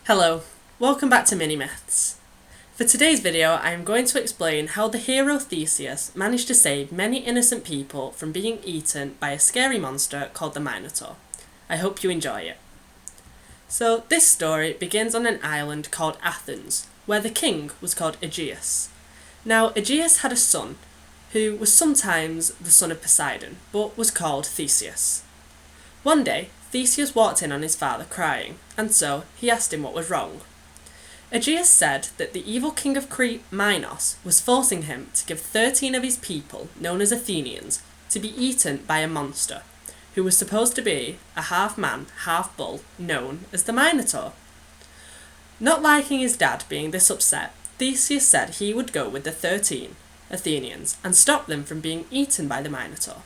Hello, welcome back to Mini Myths. For today's video I am going to explain how the hero Theseus managed to save many innocent people from being eaten by a scary monster called the Minotaur. I hope you enjoy it. So this story begins on an island called Athens, where the king was called Aegeus. Now Aegeus had a son, who was sometimes the son of Poseidon, but was called Theseus. One day, Theseus walked in on his father crying, and so he asked him what was wrong. Aegeus said that the evil king of Crete, Minos, was forcing him to give 13 of his people, known as Athenians, to be eaten by a monster, who was supposed to be a half-man, half-bull, known as the Minotaur. Not liking his dad being this upset, Theseus said he would go with the 13 Athenians and stop them from being eaten by the Minotaur.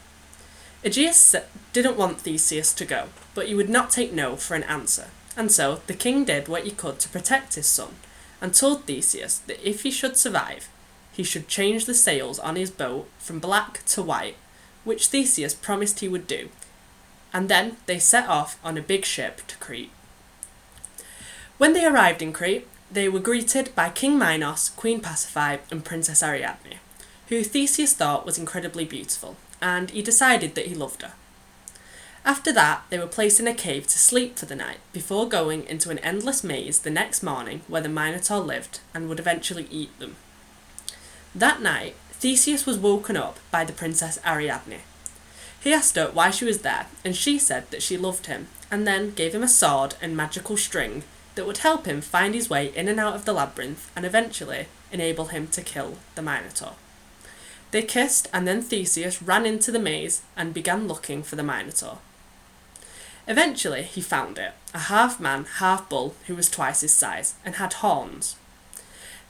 Aegeus didn't want Theseus to go, but he would not take no for an answer, and so the king did what he could to protect his son, and told Theseus that if he should survive, he should change the sails on his boat from black to white, which Theseus promised he would do, and then they set off on a big ship to Crete. When they arrived in Crete, they were greeted by King Minos, Queen Pasiphae, and Princess Ariadne, who Theseus thought was incredibly beautiful, and he decided that he loved her. After that, they were placed in a cave to sleep for the night, before going into an endless maze the next morning where the Minotaur lived and would eventually eat them. That night, Theseus was woken up by the Princess Ariadne. He asked her why she was there, and she said that she loved him, and then gave him a sword and magical string that would help him find his way in and out of the labyrinth and eventually enable him to kill the Minotaur. They kissed, and then Theseus ran into the maze and began looking for the Minotaur. Eventually he found it, a half-man, half-bull who was twice his size and had horns.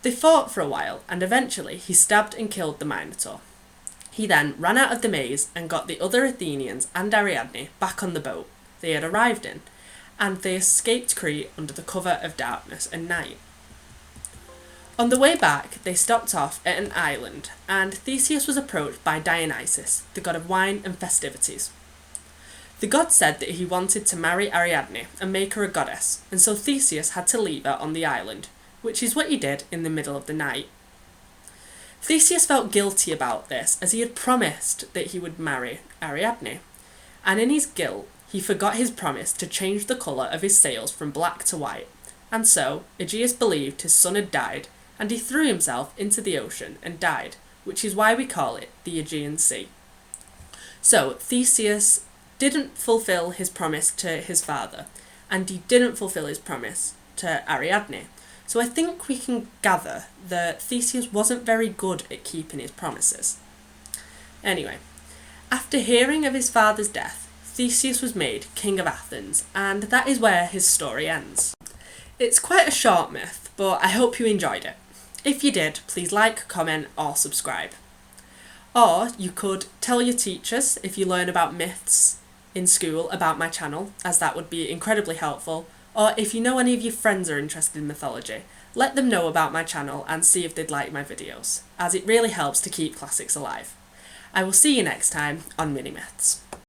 They fought for a while, and eventually he stabbed and killed the Minotaur. He then ran out of the maze and got the other Athenians and Ariadne back on the boat they had arrived in, and they escaped Crete under the cover of darkness and night. On the way back, they stopped off at an island, and Theseus was approached by Dionysus, the god of wine and festivities. The god said that he wanted to marry Ariadne and make her a goddess, and so Theseus had to leave her on the island, which is what he did in the middle of the night. Theseus felt guilty about this, as he had promised that he would marry Ariadne, and in his guilt, he forgot his promise to change the colour of his sails from black to white, and so Aegeus believed his son had died, and he threw himself into the ocean and died, which is why we call it the Aegean Sea. So Theseus didn't fulfill his promise to his father, and he didn't fulfill his promise to Ariadne. So I think we can gather that Theseus wasn't very good at keeping his promises. Anyway, after hearing of his father's death, Theseus was made king of Athens, and that is where his story ends. It's quite a short myth, but I hope you enjoyed it. If you did, please like, comment, or subscribe. Or you could tell your teachers if you learn about myths in school about my channel, as that would be incredibly helpful. Or if you know any of your friends are interested in mythology, let them know about my channel and see if they'd like my videos, as it really helps to keep classics alive. I will see you next time on Mini Myths.